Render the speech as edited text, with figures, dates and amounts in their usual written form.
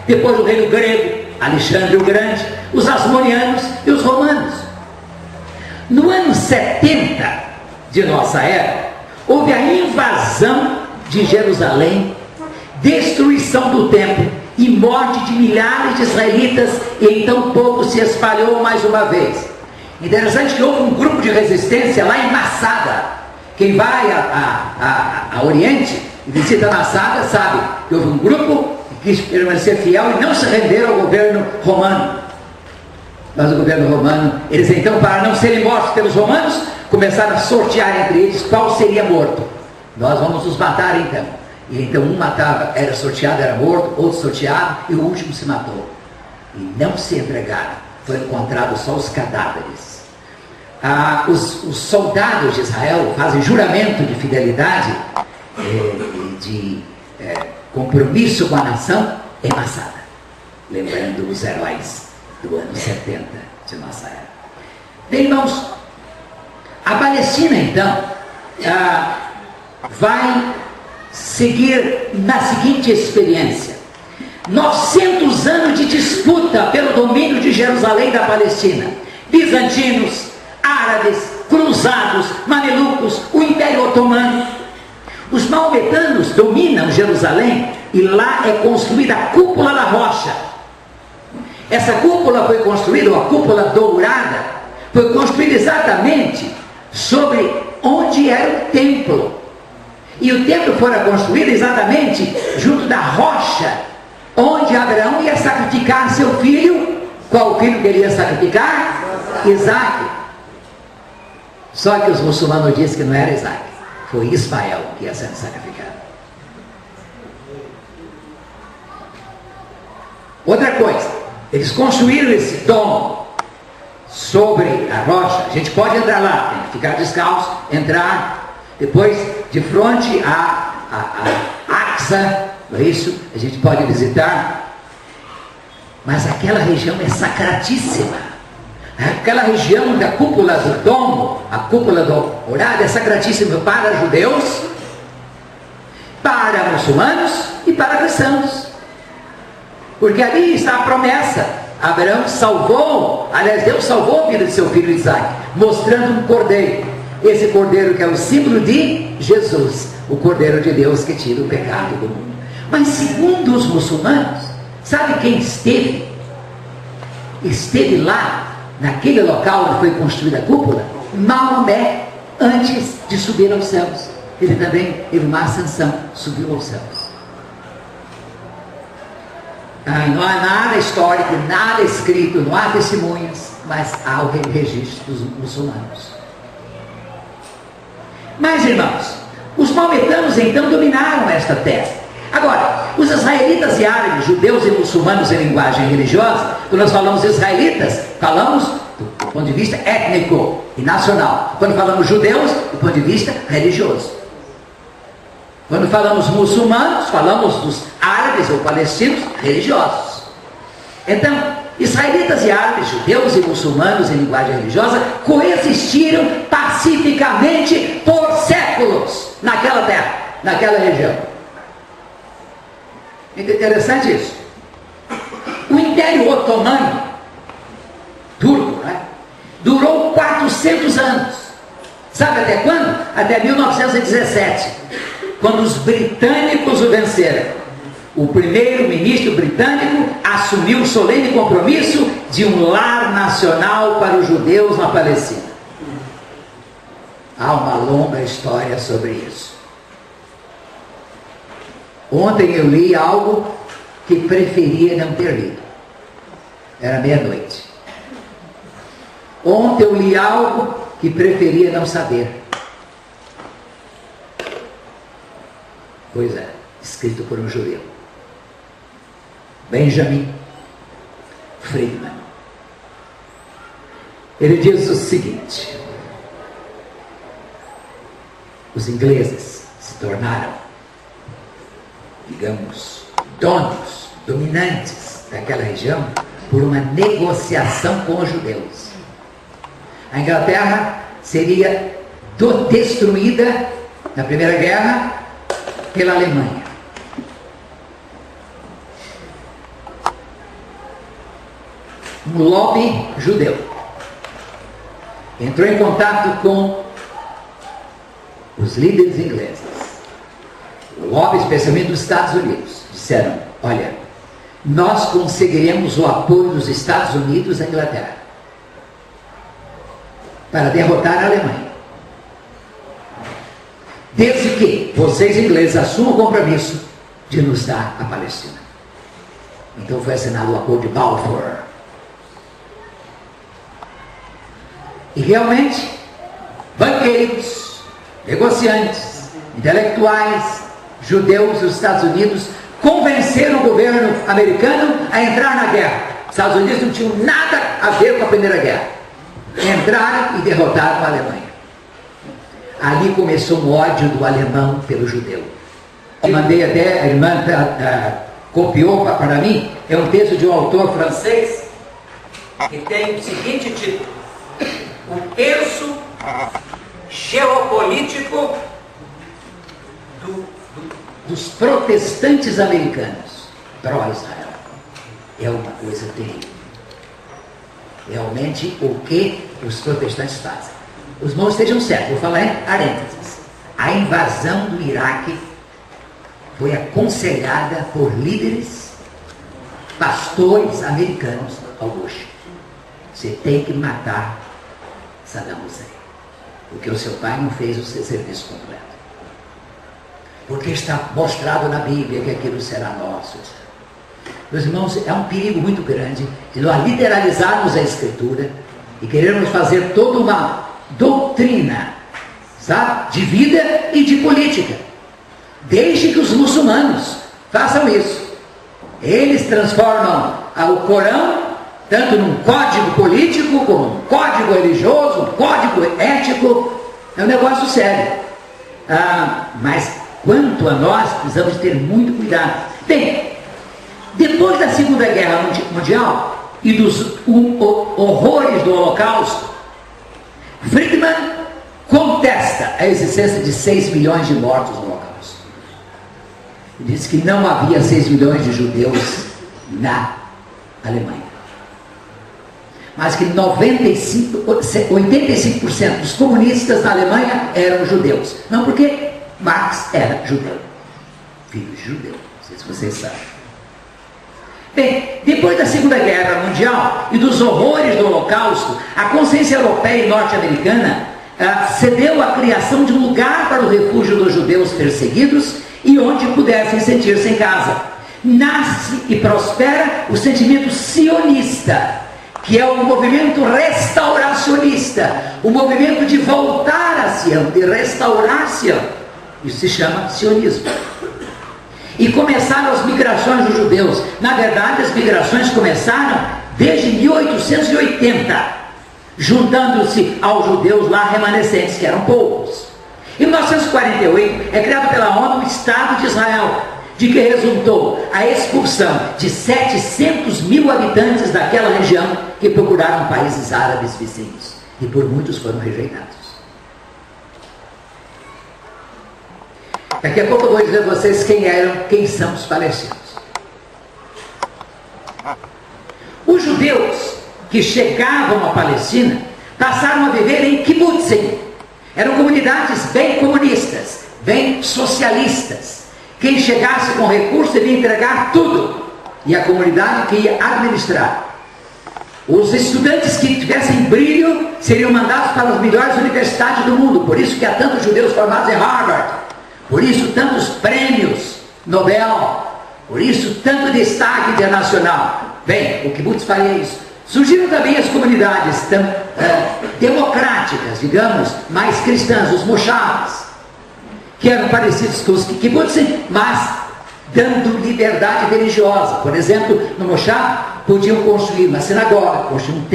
depois o reino grego, Alexandre o Grande, os Asmonianos e os romanos. No ano 70 de nossa era, houve a invasão de Jerusalém, destruição do templo e morte de milhares de israelitas, e em tão pouco se espalhou mais uma vez. Interessante que houve um grupo de resistência lá em Massada. Quem vai a Oriente e visita Massada sabe que houve um grupo que quis permanecer fiel e não se renderam ao governo romano. Mas o governo romano, eles então, para não serem mortos pelos romanos, começaram a sortear entre eles qual seria morto. Nós vamos nos matar então. E então um matava, era sorteado, era morto, outro sorteado, e o último se matou. E não se entregaram. Foram encontrados só os cadáveres. Os soldados de Israel fazem juramento de fidelidade, de compromisso com a nação, em Massada, lembrando os heróis do ano 70 de nossa era. Bem, irmãos, a Palestina então vai seguir na seguinte experiência: 900 anos de disputa pelo domínio de Jerusalém da Palestina. Bizantinos, árabes, cruzados, mamelucos, o Império Otomano. Os maometanos dominam Jerusalém e lá é construída a cúpula da rocha. Essa cúpula foi construída, a cúpula dourada, foi construída exatamente sobre onde era o templo. E o templo fora construído exatamente junto da rocha, onde Abraão ia sacrificar seu filho. Qual filho que ele ia sacrificar? Isaac. Só que os muçulmanos dizem que não era Isaac, foi Ismael que ia sendo sacrificado. Outra coisa, eles construíram esse domo sobre a rocha. A gente pode entrar lá, tem que ficar descalço, entrar. Depois, de frente a Aqsa, não é isso? A gente pode visitar. Mas aquela região é sacratíssima. Aquela região da cúpula do domo, a cúpula dourada, é sacratíssima para judeus, para muçulmanos e para cristãos. Porque ali está a promessa. Abraão salvou, aliás, Deus salvou a vida de seu filho Isaac, mostrando um cordeiro. Esse cordeiro que é o símbolo de Jesus, o cordeiro de Deus que tira o pecado do mundo. Mas segundo os muçulmanos, sabe quem esteve? Esteve lá, naquele local onde foi construída a cúpula? Maomé, antes de subir aos céus. Ele também teve uma ascensão, subiu aos céus. Não há nada histórico, nada escrito, não há testemunhas, mas há o registro dos muçulmanos. Mas, irmãos, os maometanos então dominaram esta terra. Agora, os israelitas e árabes, judeus e muçulmanos em linguagem religiosa, quando nós falamos israelitas, falamos do ponto de vista étnico e nacional. Quando falamos judeus, do ponto de vista religioso. Quando falamos muçulmanos, falamos dos árabes ou palestinos religiosos. Então, israelitas e árabes, judeus e muçulmanos em linguagem religiosa, coexistiram pacificamente por séculos naquela terra, naquela região. Interessante isso. O Império Otomano, turco, né, durou 400 anos. Sabe até quando? Até 1917, quando os britânicos o venceram. O primeiro-ministro britânico assumiu o solene compromisso de um lar nacional para os judeus na Palestina. Há uma longa história sobre isso. Ontem eu li algo que preferia não ter lido. Era meia-noite. Ontem eu li algo que preferia não saber. Pois é, escrito por um judeu. Benjamin Friedman. Ele diz o seguinte: os ingleses se tornaram, digamos, donos, dominantes daquela região por uma negociação com os judeus. A Inglaterra seria destruída na Primeira Guerra pela Alemanha. um lobby judeu entrou em contato com os líderes ingleses, o lobby especialmente dos Estados Unidos. Disseram: olha, nós conseguiremos o apoio dos Estados Unidos e da Inglaterra para derrotar a Alemanha, desde que vocês ingleses assumam o compromisso de nos dar a Palestina. Então foi assinado o Acordo de Balfour. E realmente, banqueiros, negociantes, intelectuais, judeus dos Estados Unidos convenceram o governo americano a entrar na guerra. Os Estados Unidos não tinham nada a ver com a Primeira Guerra. Entraram e derrotaram a Alemanha. Ali começou um ódio do alemão pelo judeu. Eu mandei até, a irmã copiou para mim, é um texto de um autor francês que tem o seguinte título: o terço geopolítico dos protestantes americanos pró-Israel. É uma coisa terrível. Realmente, o que os protestantes fazem. Os irmãos estejam certos, vou falar em parênteses. A invasão do Iraque foi aconselhada por líderes, pastores americanos ao Bush. Você tem que matar Saddam Hussein, porque o seu pai não fez o seu serviço completo. Porque está mostrado na Bíblia que aquilo será nosso. Meus irmãos, é um perigo muito grande de nós literalizarmos a Escritura e querermos fazer toda uma doutrina, sabe, de vida e de política. Deixe que os muçulmanos façam isso. Eles transformam o Corão tanto num código político, como um código religioso, um código ético. É um negócio sério. Mas quanto a nós, precisamos ter muito cuidado. Bem, depois da Segunda Guerra Mundial e dos horrores do Holocausto, Friedman contesta a existência de 6 milhões de mortos no Holocausto. Ele diz que não havia 6 milhões de judeus na Alemanha, mas que 85% dos comunistas na Alemanha eram judeus. Não porque Marx era judeu, filho de judeu, não sei se vocês sabem. Bem, depois da Segunda Guerra Mundial e dos horrores do Holocausto, a consciência europeia e norte-americana cedeu à criação de um lugar para o refúgio dos judeus perseguidos e onde pudessem sentir-se em casa. Nasce e prospera o sentimento sionista, que é o movimento restauracionista, o movimento de voltar a Sião, de restaurar Sião. Isso se chama sionismo. E começaram as migrações dos judeus. Na verdade, as migrações começaram desde 1880, juntando-se aos judeus lá remanescentes, que eram poucos. Em 1948 é criado pela ONU o Estado de Israel, de que resultou a expulsão de 700 mil habitantes daquela região que procuraram países árabes vizinhos, e por muitos foram rejeitados. Daqui a pouco eu vou dizer a vocês quem são os palestinos. Os judeus que chegavam à Palestina passaram a viver em kibbutzim. Eram comunidades bem comunistas, bem socialistas. Quem chegasse com recurso devia entregar tudo, e a comunidade que ia administrar. Os estudantes que tivessem brilho seriam mandados para as melhores universidades do mundo. Por isso que há tantos judeus formados em Harvard. Por isso tantos prêmios Nobel. Por isso tanto destaque internacional. Bem, o kibbutz faria isso. Surgiram também as comunidades democráticas, digamos, mais cristãs, os moshavs, que eram parecidos com os kibbutz, mas dando liberdade religiosa. Por exemplo, no moshav podiam construir uma sinagoga, construir um templo.